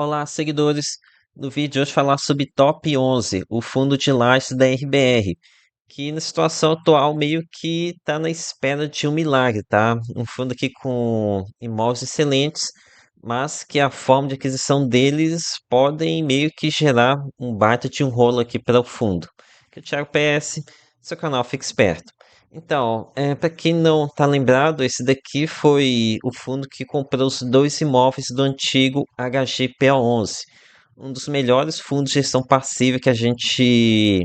Olá, seguidores. No vídeo de hoje falar sobre Top 11, o fundo de lajes da RBR, que na situação atual meio que está na espera de um milagre, tá? Um fundo aqui com imóveis excelentes, mas que a forma de aquisição deles podem meio que gerar um baita de um rolo aqui para o fundo. Que é o Thiago PS, seu canal Fica Esperto. Então, para quem não está lembrado, esse daqui foi o fundo que comprou os dois imóveis do antigo HGPO11, um dos melhores fundos de gestão passiva que a gente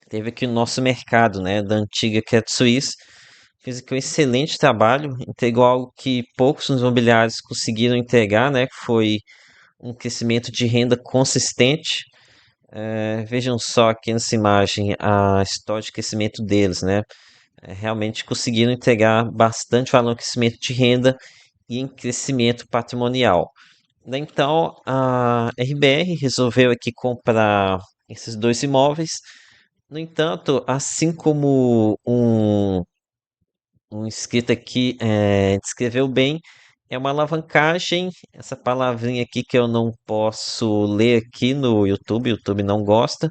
teve aqui no nosso mercado, né, da antiga Credit Suisse. Fez aqui um excelente trabalho, entregou algo que poucos fundos imobiliários conseguiram entregar, né, que foi um crescimento de renda consistente. Vejam só aqui nessa imagem a história de crescimento deles, né? Realmente conseguiram entregar bastante valor em crescimento de renda e em crescimento patrimonial. Então, a RBR resolveu aqui comprar esses dois imóveis. No entanto, assim como um inscrito aqui descreveu bem, é uma alavancagem, essa palavrinha aqui que eu não posso ler aqui no YouTube, o YouTube não gosta,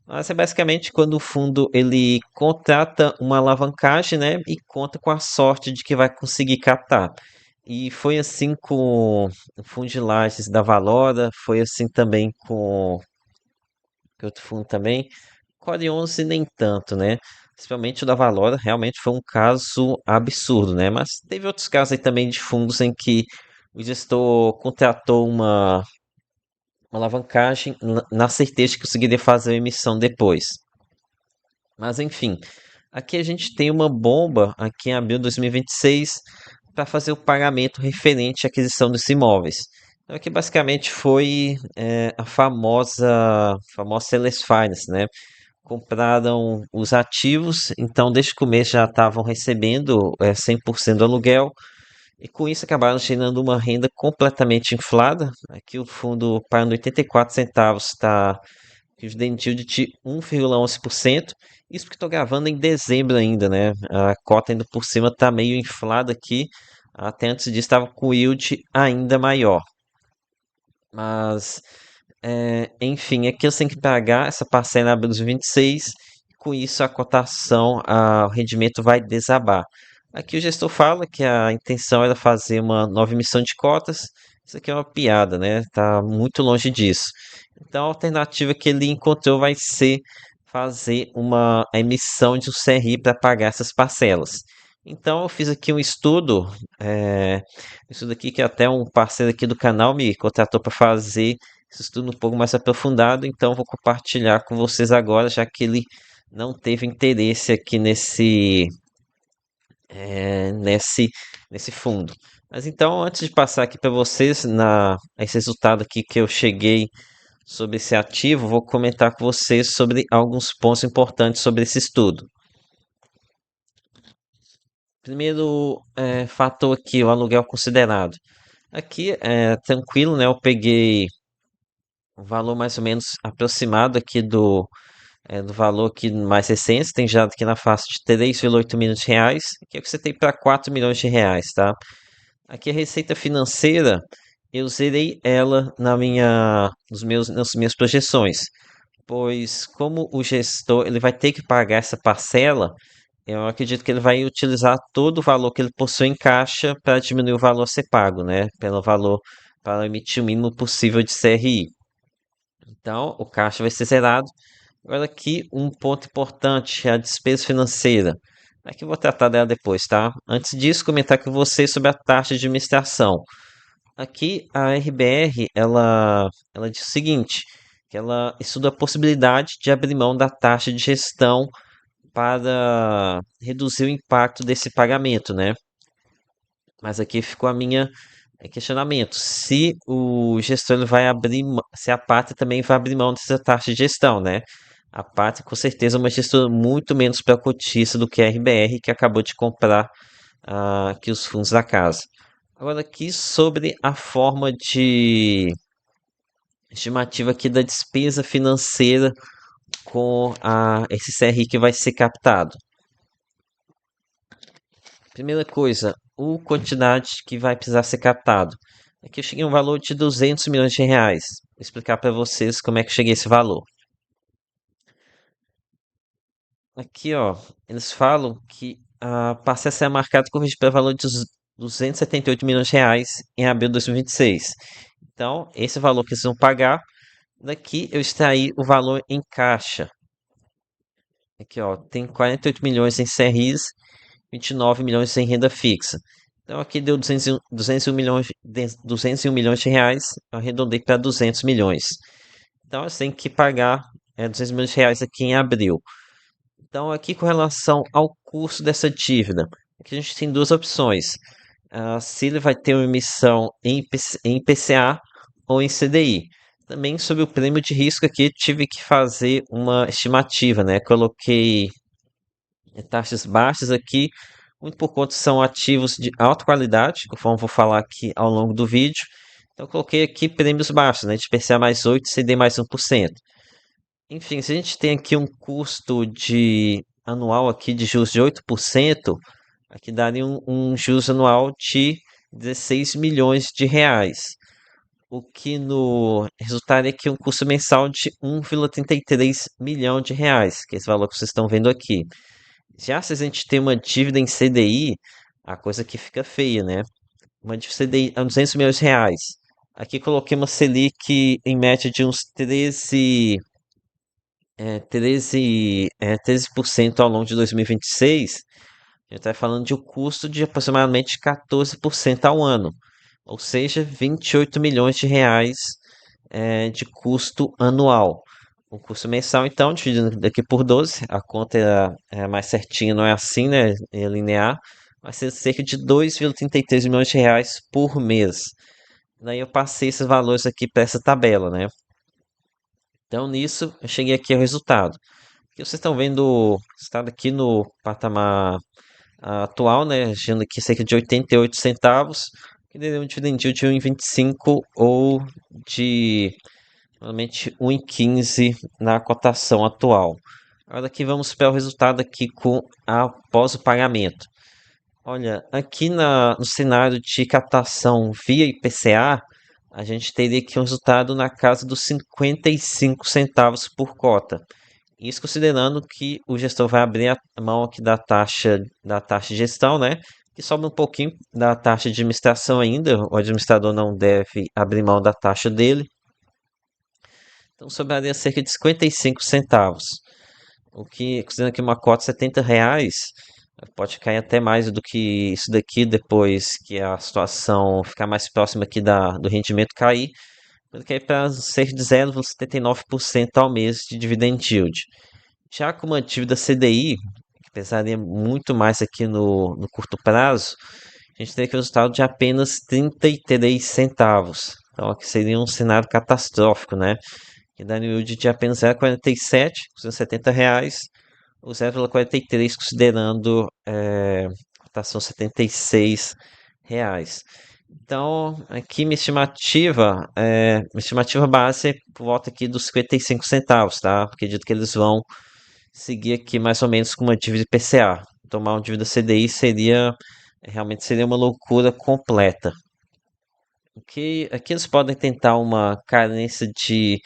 mas é basicamente quando o fundo ele contrata uma alavancagem, né, e conta com a sorte de que vai conseguir captar. E foi assim com o fundo de lajes da Valora, foi assim também com que outro fundo também, Core 11 nem tanto, né? Principalmente o da Valora, realmente foi um caso absurdo, né? Mas teve outros casos aí também de fundos em que o gestor contratou uma alavancagem na certeza de que conseguiria fazer a emissão depois. Mas enfim, aqui a gente tem uma bomba aqui em abril de 2026 para fazer o pagamento referente à aquisição dos imóveis. Então aqui basicamente foi a famosa Seller's Finance, né? Compraram os ativos, então desde o começo já estavam recebendo 100% do aluguel, e com isso acabaram gerando uma renda completamente inflada. Aqui o fundo pagando 84 centavos está dividend yield de 1,11%. Isso porque estou gravando em dezembro ainda, né? A cota ainda por cima está meio inflada aqui. Até antes disso estava com yield ainda maior. Mas, enfim, aqui eu tenho que pagar essa parcela em abril de 26. Com isso, a cotação, o rendimento vai desabar. Aqui o gestor fala que a intenção era fazer uma nova emissão de cotas. Isso aqui é uma piada, né? Tá muito longe disso. Então, a alternativa que ele encontrou vai ser fazer uma emissão de um CRI para pagar essas parcelas. Então, eu fiz aqui um estudo, isso daqui que até um parceiro aqui do canal me contratou para fazer esse estudo um pouco mais aprofundado, então vou compartilhar com vocês agora, já que ele não teve interesse aqui nesse fundo. Mas então, antes de passar aqui para vocês esse resultado aqui que eu cheguei sobre esse ativo, vou comentar com vocês sobre alguns pontos importantes sobre esse estudo. Primeiro fator aqui, o aluguel considerado. Aqui é tranquilo, né? Eu peguei o valor mais ou menos aproximado aqui do valor aqui mais recente, tem já aqui na faixa de 3,8 milhões de reais, que é o que você tem para 4 milhões de reais, tá? Aqui a receita financeira, eu zerei ela nas minhas projeções, pois como o gestor ele vai ter que pagar essa parcela, eu acredito que ele vai utilizar todo o valor que ele possui em caixa para diminuir o valor a ser pago, né? Pelo valor para emitir o mínimo possível de CRI. Então, o caixa vai ser zerado. Agora aqui um ponto importante é a despesa financeira. Aqui eu vou tratar dela depois, tá? Antes disso, comentar com vocês sobre a taxa de administração. Aqui a RBR, ela diz o seguinte, que ela estuda a possibilidade de abrir mão da taxa de gestão para reduzir o impacto desse pagamento, né? Mas aqui ficou a minha questionamento. Se o gestor ele vai se a Pátria também vai abrir mão dessa taxa de gestão, né? A Pátria com certeza é uma gestora muito menos precotista do que a RBR, que acabou de comprar aqui os fundos da casa. Agora aqui sobre a forma de estimativa aqui da despesa financeira com esse CRI que vai ser captado. Primeira coisa, a quantidade que vai precisar ser captado. Aqui eu cheguei a um valor de 200 milhões de reais. Vou explicar para vocês como é que eu cheguei a esse valor. Aqui, ó, eles falam que passa a ser marcado corrigido pelo valor de 278 milhões de reais em abril de 2026. Então, esse valor que eles vão pagar, daqui eu extraí o valor em caixa. Aqui, ó, tem 48 milhões em CRIs, 29 milhões em renda fixa. Então, aqui deu 201 milhões, 201 milhões de reais, eu arredondei para 200 milhões. Então, eu tenho que pagar 200 milhões de reais aqui em abril. Então, aqui com relação ao custo dessa dívida, aqui a gente tem duas opções. Se ele vai ter uma emissão em IPCA ou em CDI. Também sobre o prêmio de risco aqui, tive que fazer uma estimativa, né? Coloquei taxas baixas aqui, muito por conta são ativos de alta qualidade, conforme vou falar aqui ao longo do vídeo. Então, coloquei aqui prêmios baixos, né? De IPCA mais 8, CDI mais 1%. Enfim, se a gente tem aqui um custo de anual aqui de juros de 8%, aqui daria um juros anual de 16 milhões de reais, o que no resultaria aqui um custo mensal de 1,33 milhão de reais, que é esse valor que vocês estão vendo aqui. Já se a gente tem uma dívida em CDI, a coisa aqui fica feia, né? Uma dívida CDI a 200 milhões de reais. Aqui coloquei uma Selic em média de uns 13% ao longo de 2026, a gente está falando de um custo de aproximadamente 14% ao ano, ou seja, 28 milhões de reais de custo anual. O custo mensal, então, dividido daqui por 12, a conta é mais certinha, não é assim, né? É linear, vai ser cerca de 2,33 milhões de reais por mês. Daí eu passei esses valores aqui para essa tabela, né? Então, nisso, eu cheguei aqui ao resultado. Aqui vocês estão vendo o estado aqui no patamar atual, né? Girando aqui cerca de 88 centavos, que daria um dividend yield de 1,25 ou de normalmente 1,15 na cotação atual. Agora aqui vamos para o resultado aqui com após o pagamento. Olha, aqui no cenário de captação via IPCA, a gente teria aqui um resultado na casa dos 55 centavos por cota. Isso considerando que o gestor vai abrir a mão aqui da taxa de gestão, né? Que sobra um pouquinho da taxa de administração ainda. O administrador não deve abrir mão da taxa dele. Então sobraria cerca de 55 centavos. O que, considerando que uma cota de R$ 70, pode cair até mais do que isso daqui depois que a situação ficar mais próxima aqui do rendimento cair. Pode cair para cerca de 0,79% ao mês de dividend yield. Já com uma dívida CDI, que pesaria muito mais aqui no curto prazo, a gente teria que o resultado de apenas 33 centavos. Então, aqui seria um cenário catastrófico, né? Que daria um yield de apenas 0,47, custando R$ 70, ou 0,43, considerando cotação R$ 76. Então, aqui minha estimativa base é por volta aqui dos 55 centavos, tá? Acredito que eles vão seguir aqui mais ou menos com uma dívida IPCA. Tomar uma dívida CDI realmente seria uma loucura completa. Aqui eles podem tentar uma carência de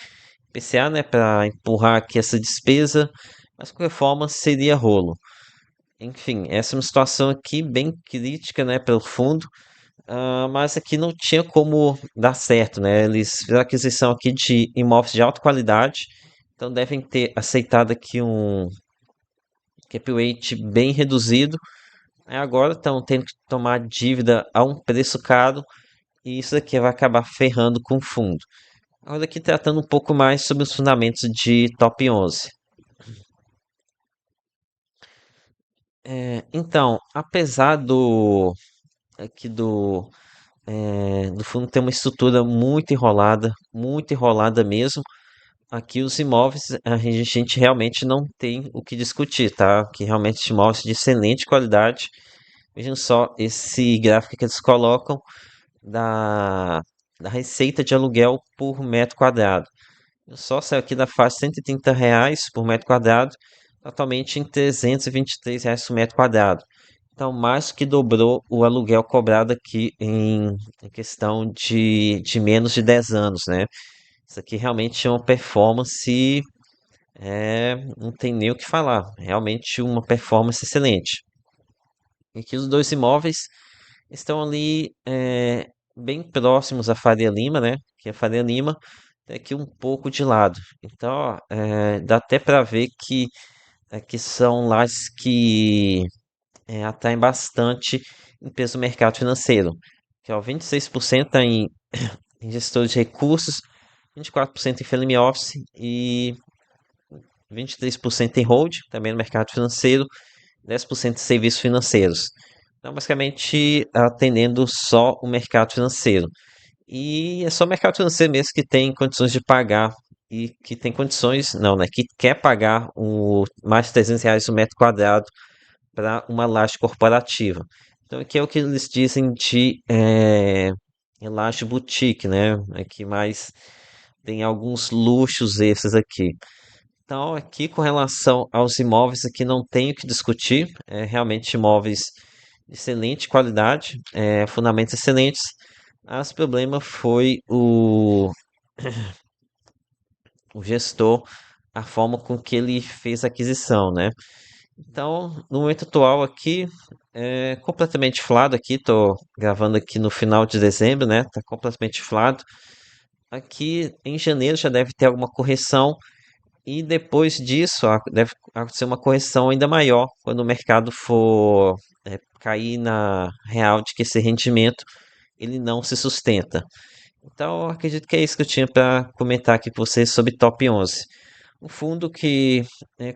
IPCA, né, para empurrar aqui essa despesa, mas de qualquer forma seria rolo. Enfim, essa é uma situação aqui bem crítica, né, pelo fundo, mas aqui não tinha como dar certo, né? Eles fizeram aquisição aqui de imóveis de alta qualidade, então devem ter aceitado aqui um cap rate bem reduzido. Agora estão tendo que tomar dívida a um preço caro e isso aqui vai acabar ferrando com o fundo. Agora aqui tratando um pouco mais sobre os fundamentos de Top 11. Então, apesar aqui do fundo ter uma estrutura muito enrolada mesmo, aqui os imóveis a gente realmente não tem o que discutir, tá? Que realmente imóveis de excelente qualidade. Vejam só esse gráfico que eles colocam da, da receita de aluguel por metro quadrado. Eu só saiu aqui da faixa de R$ 130 por metro quadrado, atualmente em R$ 323 por metro quadrado. Então, mais que dobrou o aluguel cobrado aqui em questão de menos de 10 anos, né? Isso aqui realmente é uma performance, não tem nem o que falar. Realmente uma performance excelente. E que os dois imóveis estão ali bem próximos à Faria Lima, né? Que a Faria Lima tem aqui um pouco de lado. Então, ó, dá até para ver que aqui são lajes que atraem bastante em peso do mercado financeiro. Que é o 26% tá em gestores de recursos, 24% em family office e 23% em hold, também no mercado financeiro, 10% em serviços financeiros. Então, basicamente, atendendo só o mercado financeiro. E é só o mercado financeiro mesmo que tem condições de pagar e que tem condições, não, né? Que quer pagar mais de R$ 300 o metro quadrado para uma laje corporativa. Então, aqui é o que eles dizem de laje boutique, né? Aqui mais tem alguns luxos esses aqui. Então, aqui com relação aos imóveis, aqui não tenho o que discutir. É realmente imóveis de excelente qualidade, fundamentos excelentes. Mas o problema foi o gestor, a forma com que ele fez a aquisição, né? Então, no momento atual aqui, é completamente inflado aqui, tô gravando aqui no final de dezembro, né? Tá completamente inflado. Aqui em janeiro já deve ter alguma correção e depois disso deve acontecer uma correção ainda maior quando o mercado for cair na real de que esse rendimento ele não se sustenta. Então, eu acredito que é isso que eu tinha para comentar aqui com vocês sobre Top 11. Um fundo que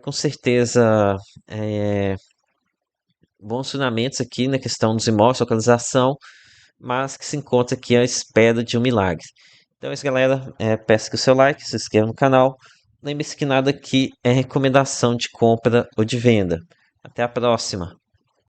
com certeza é, bons fundamentos aqui na questão dos imóveis, localização, mas que se encontra aqui à espera de um milagre. Então é isso, galera. Peço que o seu like, se inscreva no canal. Lembre-se que nada aqui é recomendação de compra ou de venda. Até a próxima.